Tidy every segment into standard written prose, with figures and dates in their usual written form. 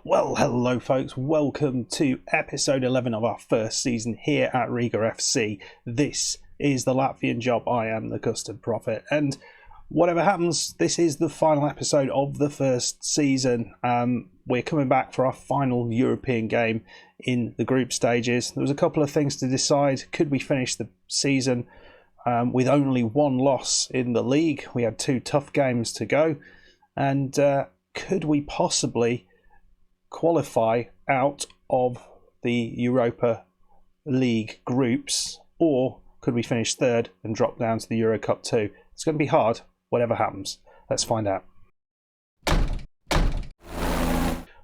Well, hello folks, welcome to episode 11 of our first season here at Riga FC. This is the Latvian job, I am the custard prophet, and whatever happens, this is the final episode of the first season. We're coming back for our final European game in the group stages. There was a couple of things to decide. Could we finish the season with only one loss in the league? We had two tough games to go, and could we possibly qualify out of the Europa League groups, or could we finish third and drop down to the Euro Cup 2? It's going to be hard, whatever happens. Let's find out.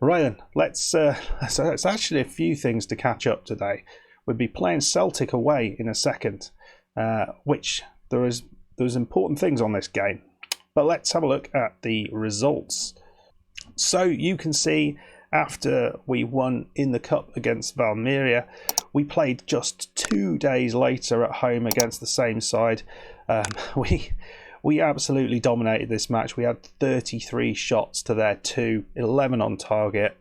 Right then, so it's actually a few things to catch up today. We'll be playing Celtic Away in a second, which there's important things on this game. But let's have a look at the results. So you can see, after we won in the Cup against Valmiera, we played just 2 days later at home against the same side. We absolutely dominated this match. We had 33 shots to their 2, 11 on target.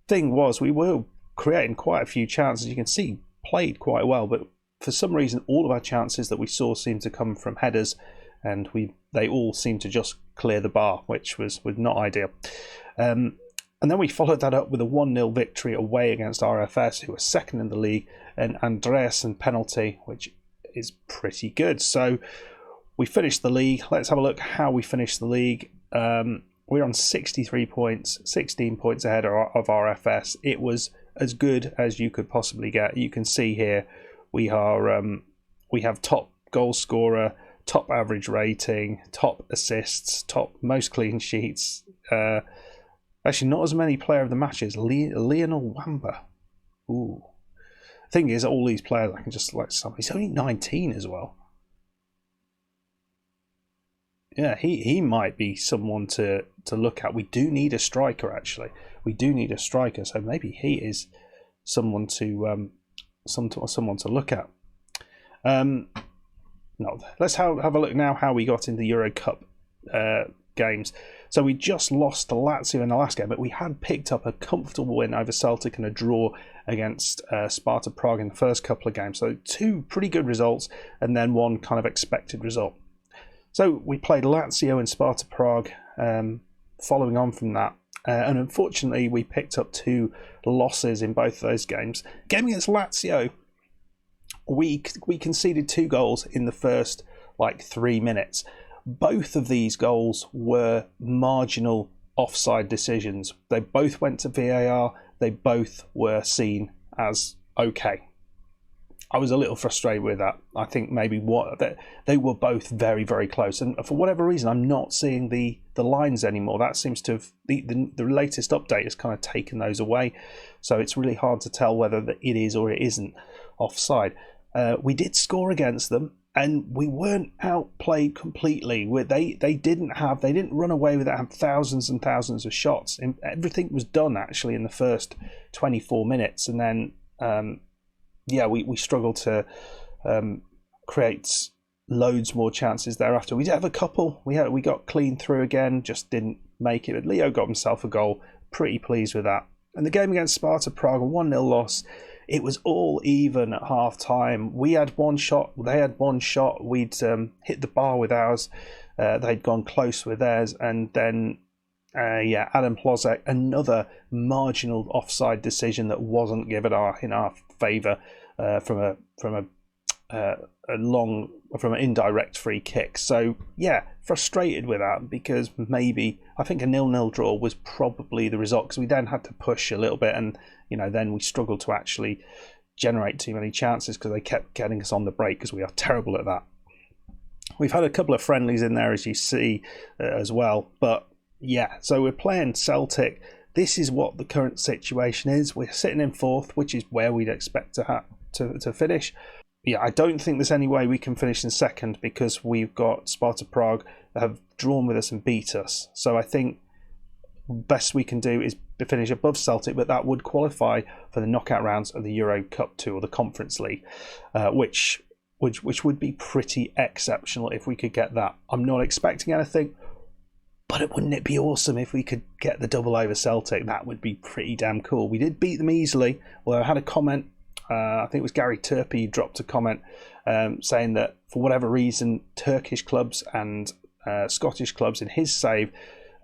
Thing was, we were creating quite a few chances. You can see, played quite well, but for some reason, all of our chances that we saw seemed to come from headers, and they all seemed to just clear the bar, which was not ideal. And then we followed that up with a 1-0 victory away against RFS, who were second in the league, and Andreasen penalty, which is pretty good. So we finished the league. Let's have a look how we finished the league. We're on 63 points, 16 points ahead of RFS. It was as good as you could possibly get. You can see here we have top goal scorer, top average rating, top assists, top most clean sheets. Actually, not as many player of the matches. Lionel Wamba. Ooh. Thing is, all these players I can just select some. He's only 19 as well. Yeah, he might be someone to look at. We do need a striker, actually. We do need a striker, so maybe he is someone to someone to look at. No, let's have a look now how we got in the Euro Cup games. So we just lost to Lazio in the last game, but we had picked up a comfortable win over Celtic and a draw against Sparta Prague in the first couple of games. So 2 pretty good results and then one kind of expected result. So we played Lazio and Sparta Prague following on from that. And unfortunately, we picked up 2 losses in both of those games. Game against Lazio, we conceded 2 goals in the first 3 minutes. Both of these goals were marginal offside decisions. They both went to VAR. They both were seen as okay. I was a little frustrated with that. I think maybe they were both very, very close. And for whatever reason, I'm not seeing the lines anymore. That seems to have, the latest update has kind of taken those away. So it's really hard to tell whether it is or it isn't offside. We did score against them, and we weren't outplayed completely. They didn't run away with it, have thousands and thousands of shots. Everything was done actually in the first 24 minutes, and then we struggled to create loads more chances thereafter. We did have a couple. We got clean through again, just didn't make it. But Leo got himself a goal. Pretty pleased with that. And the game against Sparta Prague, a 1-0 loss. It was all even at half time. We had one shot, they had one shot. We'd hit the bar with ours. They'd gone close with theirs. And then, Adam Plozek, another marginal offside decision that wasn't given in our favour from an indirect free kick. So, frustrated with that, because maybe I think a 0-0 draw was probably the result, because we then had to push a little bit, and then we struggled to actually generate too many chances because they kept getting us on the break, because we are terrible at that. We've had a couple of friendlies in there, as you see, as well. But so we're playing Celtic. This is what the current situation is. We're sitting in 4th, which is where we'd expect to finish. I don't think there's any way we can finish in 2nd, because we've got Sparta Prague that have drawn with us and beat us. So I think best we can do is finish above Celtic, but that would qualify for the knockout rounds of the Euro Cup 2 or the Conference League, which would be pretty exceptional if we could get that. I'm not expecting anything. But wouldn't it be awesome if we could get the double over Celtic? That would be pretty damn cool. We did beat them easily. Well, I had a comment. I think it was Gary Turpey dropped a comment saying that for whatever reason, Turkish clubs and Scottish clubs in his save,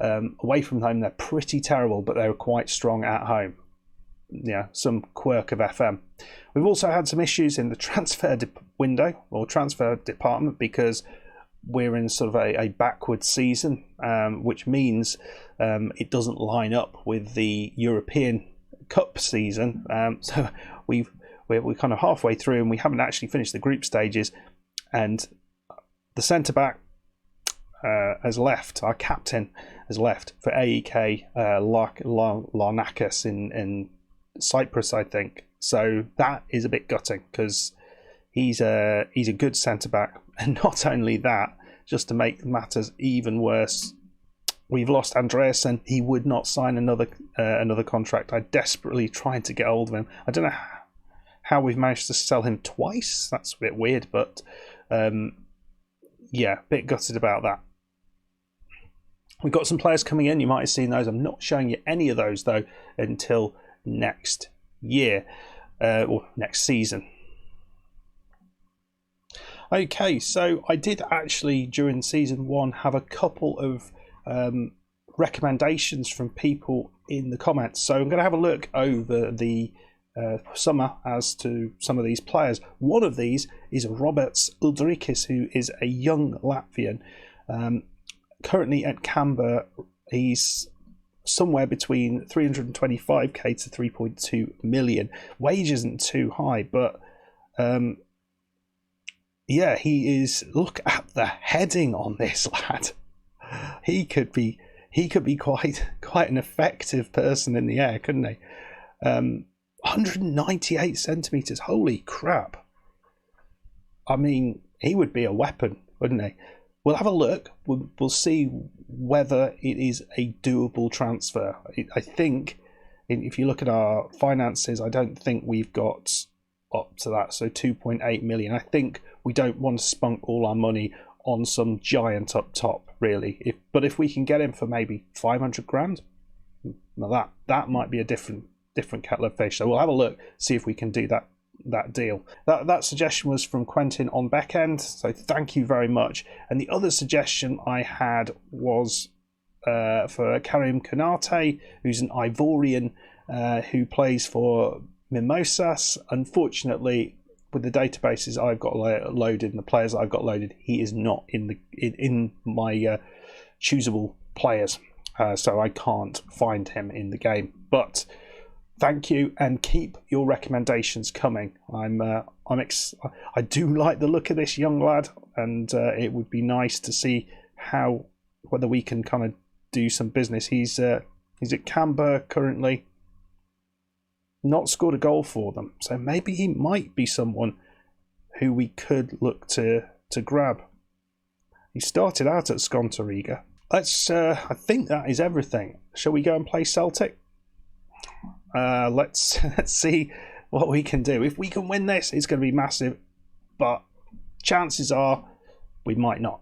away from home, they're pretty terrible, but they were quite strong at home. Yeah, some quirk of FM. We've also had some issues in the transfer window or transfer department because we're in sort of a backward season, which means it doesn't line up with the European Cup season. So we're kind of halfway through and we haven't actually finished the group stages. And the centre back has left. Our captain has left for AEK Larnakis in Cyprus, I think. So that is a bit gutting because he's a good centre back, and not only that, just to make matters even worse, we've lost Andreasen. He would not sign another contract. I desperately tried to get hold of him. I don't know how we've managed to sell him twice. That's a bit weird, but yeah, a bit gutted about that. We've got some players coming in. You might have seen those. I'm not showing you any of those though until next year or next season. Okay, so I did actually during season 1 have a couple of recommendations from people in the comments. So I'm going to have a look over the summer as to some of these players. One of these is Roberts Uldrikis, who is a young Latvian. Currently at Canberra, he's somewhere between 325k to 3.2 million. Wage isn't too high, but yeah, he is. Look at the heading on this lad. He could be quite an effective person in the air, couldn't he? 198 centimeters. Holy crap! I mean, he would be a weapon, wouldn't he? We'll have a look. We'll see whether it is a doable transfer. I think if you look at our finances, I don't think we've got up to that. So 2.8 million. I think we don't want to spunk all our money on some giant up top, really. But if we can get him for maybe 500 grand, well, that might be a different kettle of fish. So we'll have a look, see if we can do that deal. That suggestion was from Quentin on Backend, so thank you very much. And the other suggestion I had was for Karim Konate, who's an Ivorian who plays for Mimosas. Unfortunately, with the databases I've got loaded and the players I've got loaded, he is not in my choosable players, so I can't find him in the game. But thank you, and keep your recommendations coming. I do like the look of this young lad, and it would be nice to see whether we can kind of do some business. He's at Canberra currently, not scored a goal for them, so maybe he might be someone who we could look to grab. He started out at Skonto Riga. I think that is everything. Shall we go and play Celtic? Let's see what we can do. If we can win this, it's going to be massive, but chances are we might not.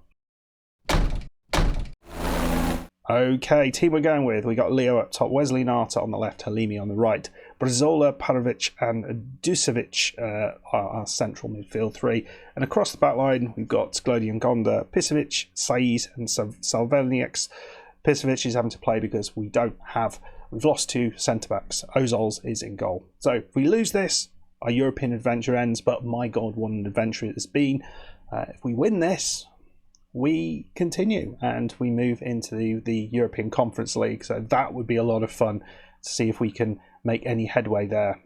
Okay, team we're going with. We got Leo up top, Wesley Nata on the left, Halimi on the right, Brazola, Parovic and Dusevic are our central midfield three. And across the back line, we've got Glodian Gonda, Pisevic, Saiz and Salvelnieks. Pisevic is having to play because we've lost two centre-backs. Ozols is in goal. So if we lose this, our European adventure ends, but my God, what an adventure it has been. If we win this, we continue and we move into the European Conference League. So that would be a lot of fun to see if we can make any headway there.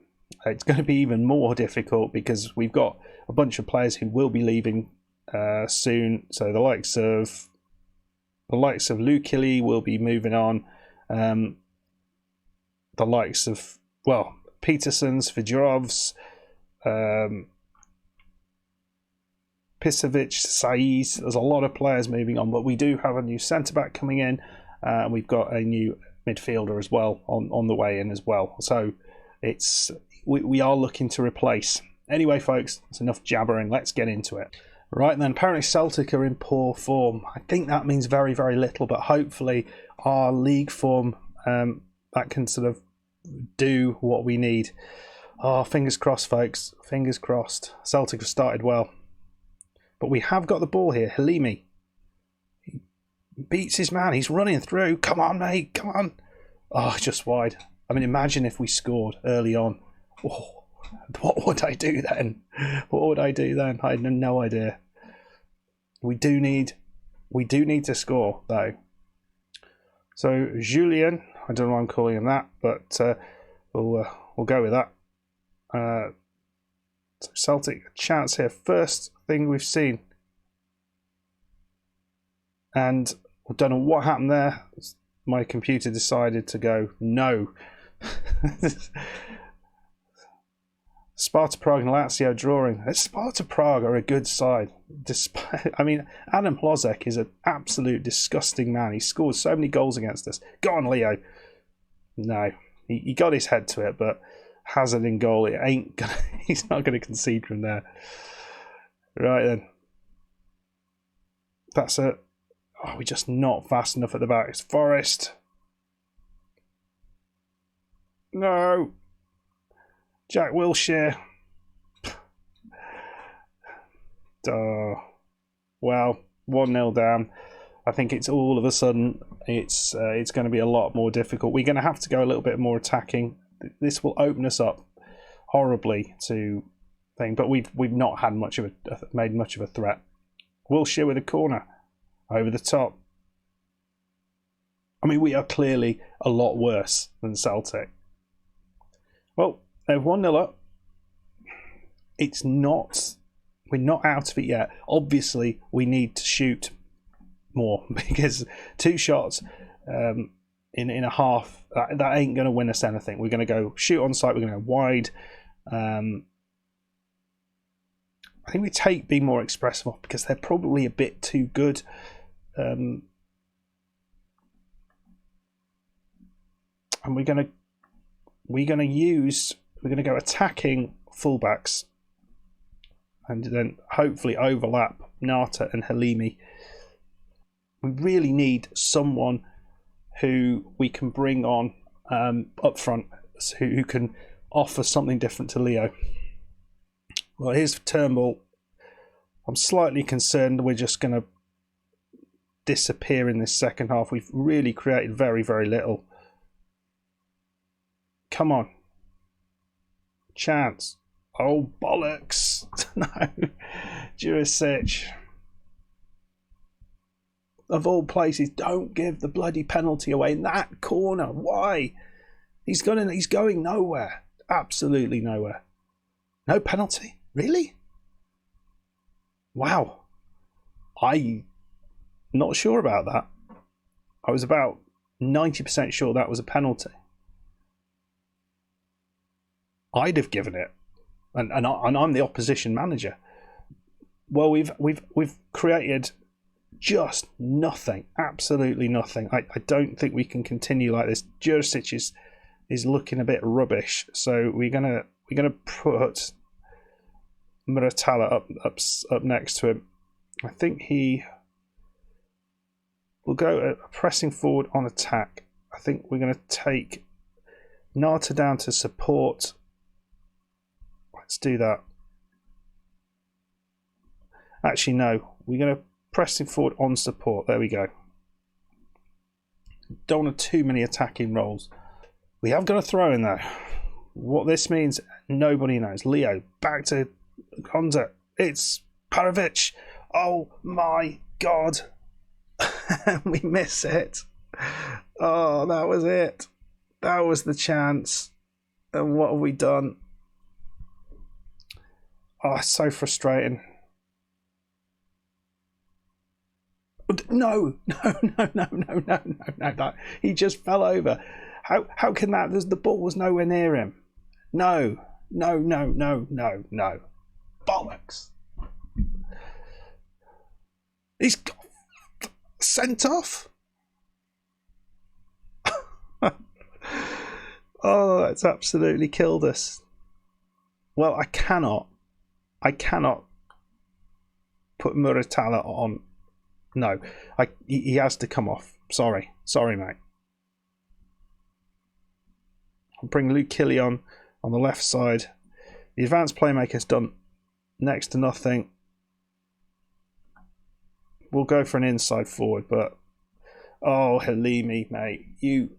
It's going to be even more difficult because we've got a bunch of players who will be leaving soon. So the likes of Lukili will be moving on. The likes of, Petersons, Fijorovs, Pisevic, Saiz. There's a lot of players moving on, but we do have a new centre-back coming in. We've got a new midfielder as well on the way in as well. So we are looking to replace. Anyway, folks, it's enough jabbering. Let's get into it. Right then, apparently Celtic are in poor form. I think that means very, very little, but hopefully our league form, that can sort of do what we need. Oh, fingers crossed, folks. Fingers crossed. Celtic have started well. But we have got the ball here. Halimi. He beats his man. He's running through. Come on, mate. Come on. Oh, just wide. I mean, imagine if we scored early on. Oh, what would I do then? What would I do then? I had no idea. We do need to score, though. So, Julien. I don't know why I'm calling him that, but we'll go with that. So Celtic, a chance here. First thing we've seen. And I don't know what happened there. My computer decided to go, no. Sparta Prague and Lazio drawing. Sparta Prague are a good side. Adam Hlozek is an absolute disgusting man. He scored so many goals against us. Go on, Leo. No, he got his head to it, but Hazard in goal. He's not going to concede from there. Right then. That's it. Oh, we're just not fast enough at the back. It's Forrest. No. Jack Wilshere. Oh. Well, 1-0 down. I think it's all of a sudden it's going to be a lot more difficult. We're going to have to go a little bit more attacking. This will open us up horribly to thing, but we've not had made much of a threat. Wilshere with a corner over the top. I mean, we are clearly a lot worse than Celtic. Well, they're 1-0 up. We're not out of it yet. Obviously, we need to shoot more because 2 shots in a half, that ain't going to win us anything. We're going to go shoot on sight. We're going to go wide. I think we be more expressive off because they're probably a bit too good. And we're going to go attacking fullbacks and then hopefully overlap Nata and Halimi. We really need someone who we can bring on up front, who can offer something different to Leo. Well, here's Turnbull. I'm slightly concerned we're just going to disappear in this second half. We've really created very, very little. Come on. Chance. Oh, bollocks. No. Jurisic. Of all places, don't give the bloody penalty away in that corner. Why? He's going nowhere. Absolutely nowhere. No penalty? Really? Wow. I'm not sure about that. I was about 90% sure that was a penalty. I'd have given it, and I'm the opposition manager. Well, we've created just nothing, absolutely nothing. I don't think we can continue like this. Jurisic is looking a bit rubbish, so we're gonna put Muratalla up next to him. I think he will go pressing forward on attack. I think we're going to take Nata down to support. Let's do that. Actually, no. We're going to pressing forward on support. There we go. Don't want too many attacking roles. We have got a throw in there. What this means, nobody knows. Leo, back to Konza. It's Parovic. Oh my God. We miss it. Oh, that was it. That was the chance. And what have we done? Oh, it's so frustrating. No. He just fell over. How can that? The ball was nowhere near him. No. Bollocks. He's got sent off. Oh, that's absolutely killed us. Well, I cannot put Muratala on. No, he has to come off. Sorry, mate. I'll bring Luke Kelly on the left side. The advanced playmaker's done next to nothing. We'll go for an inside forward, but oh, Halimi, mate, you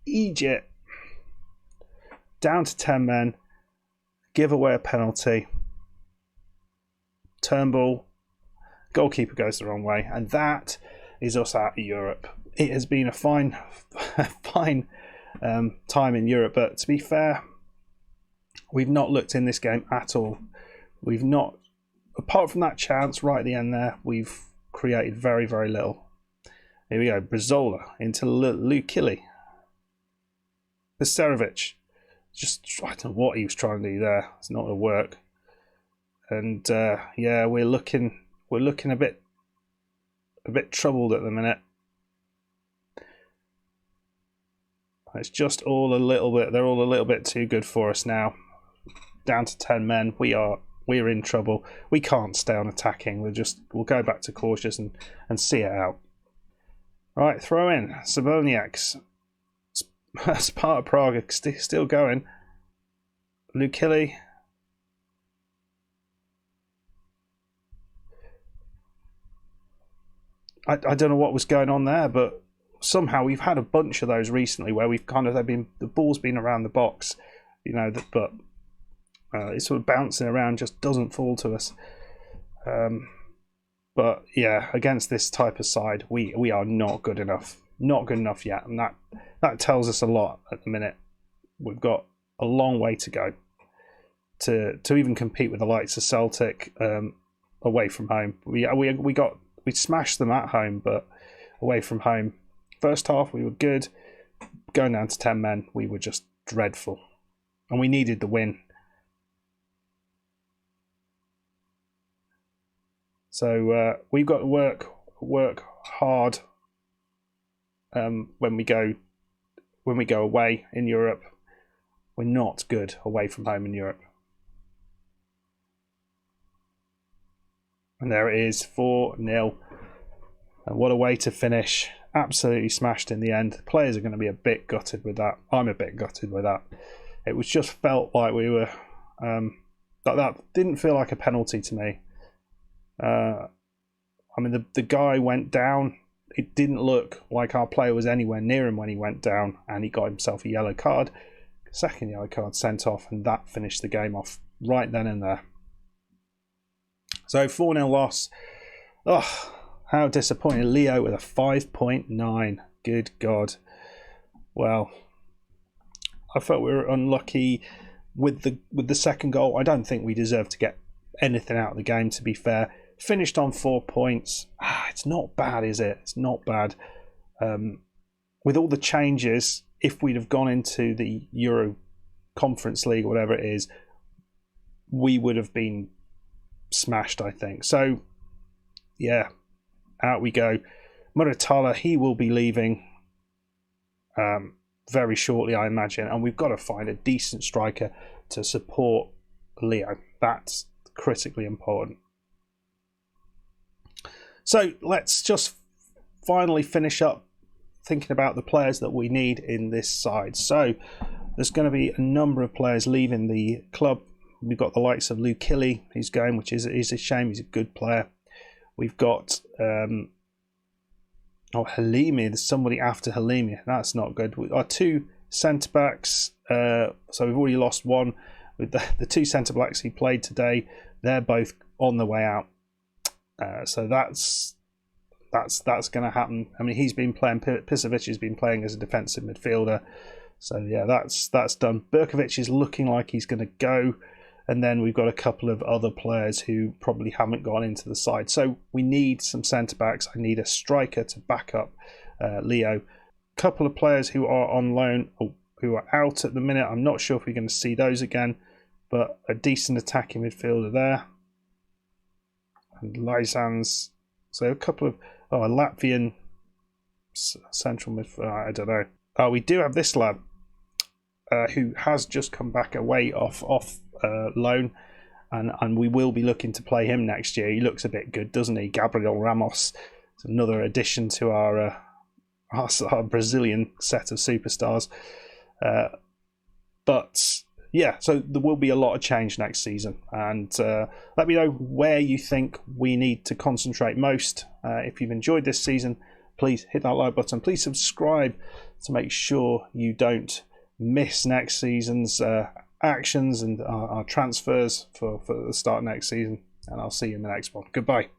Egypt. Down to 10 men. Give away a penalty. Turnbull. Goalkeeper goes the wrong way, and that is us out of Europe. It has been a fine time in Europe, but to be fair, we've not looked in this game at all. We've not, apart from that chance right at the end there, we've created very, very little. Here we go, Brazola into Luke Kelly. Piserovic, I don't know what he was trying to do there. It's not going to work. And yeah, we're looking a bit troubled at the minute. It's just all a little bit. They're all a little bit too good for us now. Down to 10 men. We're in trouble. We can't stay on attacking. We'll go back to cautious and see it out. Right, throw in Saboniaks. Sparta Prague still going. Lukili. I don't know what was going on there, but somehow we've had a bunch of those recently where the ball's been around the box, but it's sort of bouncing around, just doesn't fall to us. But yeah, against this type of side, we are not good enough yet, and that tells us a lot at the minute. We've got a long way to go to even compete with the likes of Celtic away from home. We smashed them at home, but away from home, first half we were good. Going down to 10 men, we were just dreadful, and we needed the win. So we've got to work hard when we go away in Europe. We're not good away from home in Europe. And there it is, 4-0. And what a way to finish. Absolutely smashed in the end. The players are going to be a bit gutted with that. I'm a bit gutted with that. It was just felt like we were... that didn't feel like a penalty to me. The guy went down. It didn't look like our player was anywhere near him when he went down, and he got himself a yellow card. Second yellow card sent off, and that finished the game off right then and there. So 4-0 loss. Oh, how disappointing. Leo with a 5.9. Good God. Well, I felt we were unlucky with the second goal. I don't think we deserved to get anything out of the game, to be fair. Finished on 4 points. It's not bad, is it? It's not bad. With all the changes, if we'd have gone into the Euro Conference League, whatever it is, we would have been smashed, I think. So, yeah, out we go. Muratala, he will be leaving very shortly, I imagine, and we've got to find a decent striker to support Leo. That's critically important. So let's just finally finish up thinking about the players that we need in this side. So there's going to be a number of players leaving the club. We've got the likes of Luke Kelly, who's going, which is a shame. He's a good player. We've got Halimi. There's somebody after Halimi. That's not good. Our two centre-backs, so we've already lost one. With the two centre-backs who played today, they're both on the way out. So that's going to happen. I mean, he's been playing. Piserovic has been playing as a defensive midfielder. So yeah, that's done. Berkovic is looking like he's going to go, and then we've got a couple of other players who probably haven't gone into the side. So we need some centre backs. I need a striker to back up Leo. A couple of players who are on loan, or who are out at the minute. I'm not sure if we're going to see those again, but a decent attacking midfielder there. And Lysans, so a couple of a Latvian central midfielder. I don't know. We do have this lad who has just come back away off loan. and we will be looking to play him next year. He looks a bit good, doesn't he? Gabriel Ramos is another addition to our Brazilian set of superstars. But yeah, so there will be a lot of change next season, and let me know where you think we need to concentrate most. If you've enjoyed this season, please hit that like button. Please subscribe to make sure you don't miss next season's actions and our transfers for the start of next season. And I'll see you in the next one. Goodbye.